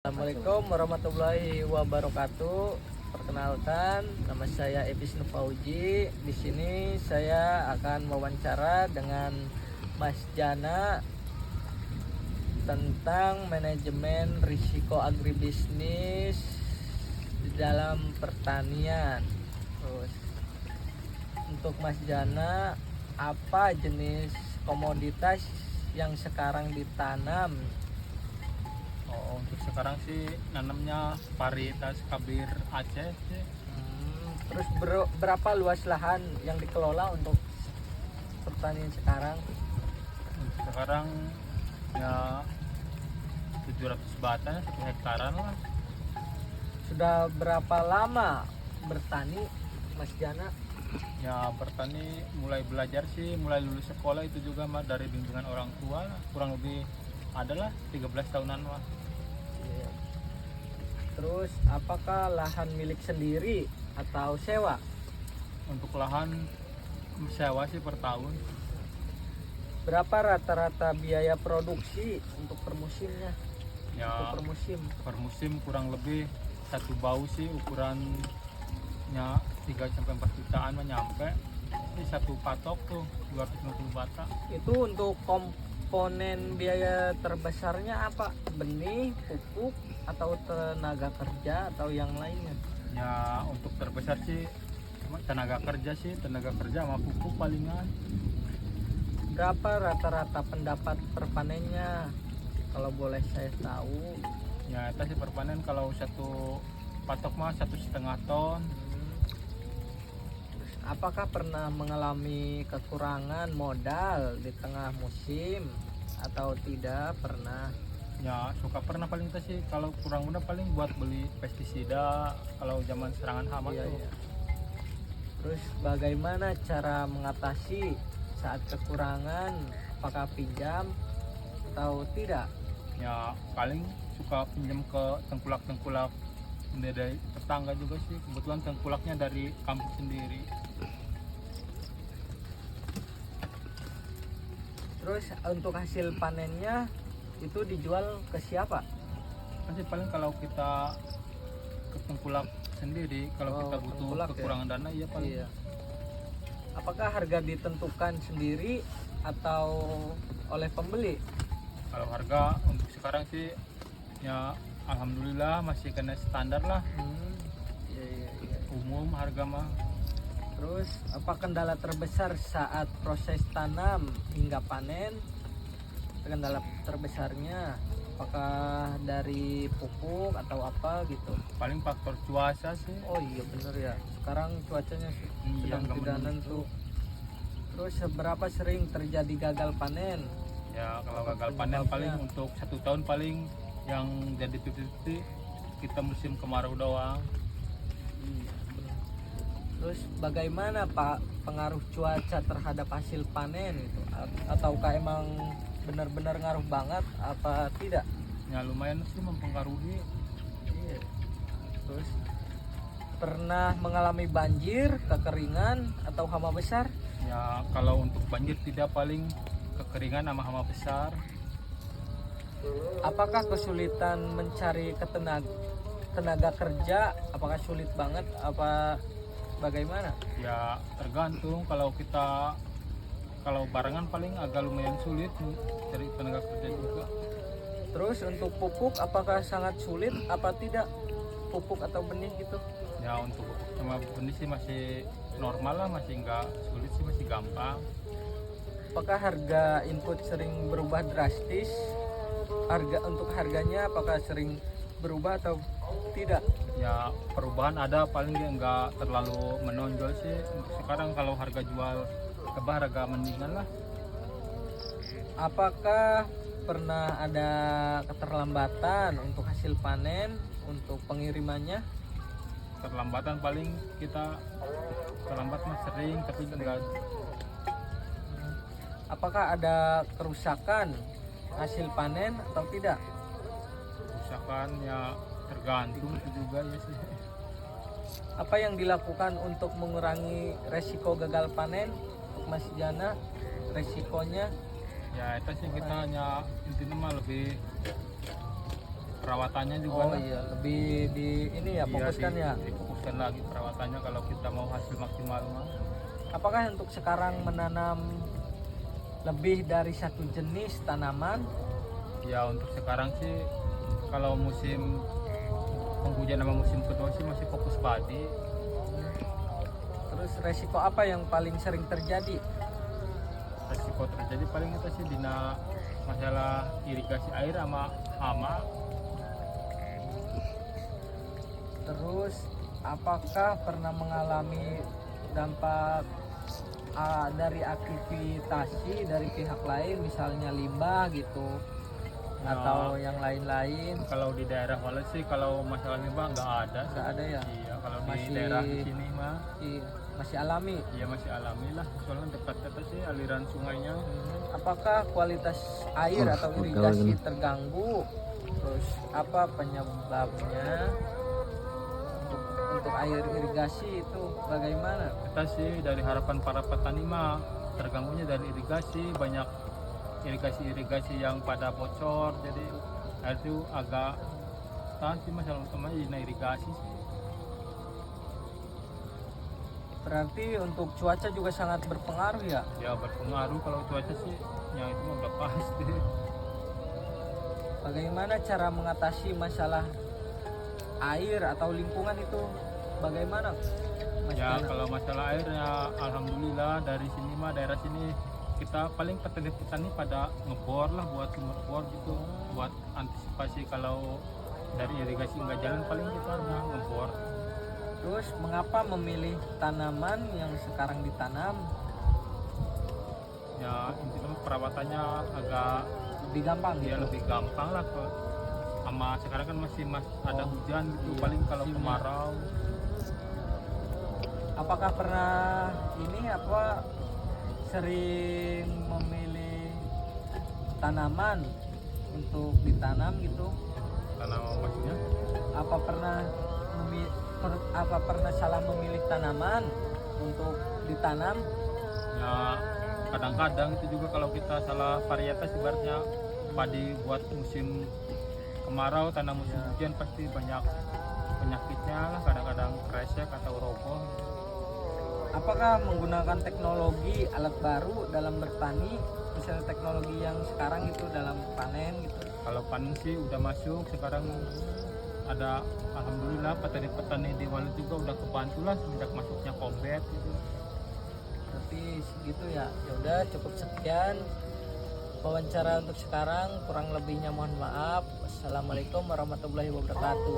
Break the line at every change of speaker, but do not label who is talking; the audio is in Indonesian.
Assalamualaikum warahmatullahi wabarakatuh. Perkenalkan, nama saya Epis Nufauji. Di sini saya akan mewawancara dengan Mas Jana tentang manajemen risiko agribisnis di dalam pertanian. Terus, untuk Mas Jana, apa jenis komoditas yang sekarang ditanam?
Untuk sekarang sih nanamnya varietas kabir Aceh sih.
Terus berapa luas lahan yang dikelola untuk pertanian sekarang?
Untuk sekarang ya 700 batan, 1 hektaran lah.
Sudah berapa lama bertani, Mas Jana?
Ya bertani mulai belajar sih, mulai lulus sekolah itu juga mah dari bimbingan orang tua lah. Kurang lebih adalah 13 tahunan lah.
Iya. Terus apakah lahan milik sendiri atau sewa?
Untuk lahan sewa sih per tahun.
Berapa rata-rata biaya produksi untuk per musimnya?
Ya
Untuk per musim.
per musim kurang lebih satu bau sih ukurannya 3-4 jutaan mah nyampe. Ini satu patok tuh 250 bata.
Itu untuk komponen biaya terbesarnya apa? Benih, pupuk, atau tenaga kerja, atau yang lainnya?
Ya untuk terbesar sih tenaga kerja sama pupuk palingan.
Berapa rata-rata pendapat per panennya, kalau boleh saya tahu?
Ya itu sih per panen kalau satu patok mah 1,5 ton.
Terus, apakah pernah mengalami kekurangan modal di tengah musim atau tidak pernah?
Ya suka pernah paling kita sih kalau kurang guna paling buat beli pestisida kalau zaman serangan hama
Iya,
tuh.
iya. Terus bagaimana cara mengatasi saat kekurangan? Apakah pinjam atau tidak?
Ya paling suka pinjam ke tengkulak-tengkulak dari tetangga juga sih. Kebetulan tengkulaknya dari kampung sendiri.
Terus untuk hasil panennya itu dijual ke siapa?
Masih paling kalau kita ke tengkulak sendiri, kalau kita butuh
tengkulak,
kekurangan dana ya paling.
Iya. Apakah harga ditentukan sendiri atau oleh pembeli?
Kalau harga untuk sekarang sih ya alhamdulillah masih kena standar lah,
Iya, iya, iya.
umum harga mah.
Terus apa kendala terbesar saat proses tanam hingga panen? Kendala terbesarnya apakah dari pupuk atau apa gitu?
Paling faktor cuaca sih.
Oh iya bener ya, sekarang cuacanya
Iya,
sedang
nggak
tidak
menentu.
nentu. Terus seberapa sering terjadi gagal panen?
Ya kalau
Apa
gagal panen
penyebabnya?
paling untuk 1 tahun paling yang jadi titik-titik kita musim kemarau doang.
Iya, bener. Terus bagaimana Pak pengaruh cuaca terhadap hasil panen itu? Ataukah emang benar-benar ngaruh banget apa tidak?
Ya lumayan sih mempengaruhi.
Iya. Terus pernah mengalami banjir, kekeringan, atau hama besar?
Ya kalau untuk banjir tidak, paling kekeringan sama hama besar.
Apakah kesulitan mencari tenaga kerja? Apakah sulit banget? Apa bagaimana?
Ya tergantung, kalau barengan paling agak lumayan sulit cari tenaga kerja juga.
Terus untuk pupuk apakah sangat sulit apa tidak? Pupuk atau benih gitu?
Ya untuk sama benih sih masih normal lah, masih nggak sulit sih, masih gampang.
Apakah harga input sering berubah drastis? Harganya apakah sering berubah atau tidak?
Ya perubahan ada, paling dia nggak terlalu menonjol sih. Untuk sekarang kalau harga jual tebah harga mendingan lah.
Apakah pernah ada keterlambatan untuk hasil panen, untuk pengirimannya?
Terlambatan paling kita terlambat mah sering, tapi enggak.
Apakah ada kerusakan hasil panen atau tidak?
Kerusakan ya tergantung itu juga ya sih.
Apa yang dilakukan untuk mengurangi resiko gagal panen? Mas Jana, resikonya?
Ya itu sih kita hanya intinya mah lebih perawatannya juga
Oh
lah.
iya, lebih di ini ya,
Iya,
fokuskan ya.
difokuskan lagi perawatannya kalau kita mau hasil maksimal mah.
Apakah untuk sekarang menanam lebih dari satu jenis tanaman?
Ya untuk sekarang sih kalau musim penghujan sama musim kedua sih masih fokus padi.
Terus resiko apa yang paling sering terjadi?
Resiko terjadi paling itu sih dina masalah irigasi air sama hama.
Terus apakah pernah mengalami dampak dari aktivitasi dari pihak lain, misalnya limbah gitu,
Nah,
atau yang lain-lain?
kalau di daerah Walet sih kalau masalah limbah nggak ada.
Nggak ada ya?
Iya, kalau di
Masih-
daerah di sini mah
Iya, masih alami.
ya masih alami lah. Soalnya dekat kata sih aliran sungainya.
Apakah kualitas air
Oh,
atau
betul
irigasi
ini.
terganggu? Terus apa penyebabnya? Untuk air irigasi itu bagaimana?
Kita sih dari harapan para petani mah terganggunya dari irigasi, banyak irigasi yang pada bocor, jadi air itu agak sih masalah utamanya di irigasi sih.
Berarti untuk cuaca juga sangat berpengaruh ya?
Ya berpengaruh kalau cuaca sih yang itu mah udah pasti.
Bagaimana cara mengatasi masalah air atau lingkungan itu? Bagaimana, Mas
Ya
Dana?
kalau masalah air ya alhamdulillah dari sini mah daerah sini kita paling petani-petani pada ngebor lah buat sumur bor gitu, buat antisipasi kalau dari irigasi nggak jalan paling kita ngebor.
Terus mengapa memilih tanaman yang sekarang ditanam
Ya intinya perawatannya agak
lebih gampang
ya
gitu?
lebih gampang lah kok. Sama sekarang kan masih ada hujan gitu,
Iya,
paling kalau
musimnya.
kemarau
Apakah pernah ini apa sering memilih tanaman untuk ditanam gitu?
karena maksudnya
Apa pernah apa pernah salah memilih tanaman untuk ditanam?
ya kadang-kadang itu juga kalau kita salah varietas ibaratnya padi buat musim kemarau tanam musim hujan pasti banyak penyakitnya lah, kadang-kadang kresek atau roboh.
Apakah menggunakan teknologi alat baru dalam bertani, misalnya teknologi yang sekarang itu dalam panen gitu?
Kalau panen sih udah masuk sekarang, ada alhamdulillah petani-petani di Walet juga udah kebantu lah semenjak masuknya kombet gitu.
Berarti segitu ya. Ya udah cukup sekian wawancara untuk sekarang, kurang lebihnya mohon maaf. Wassalamualaikum warahmatullahi wabarakatuh.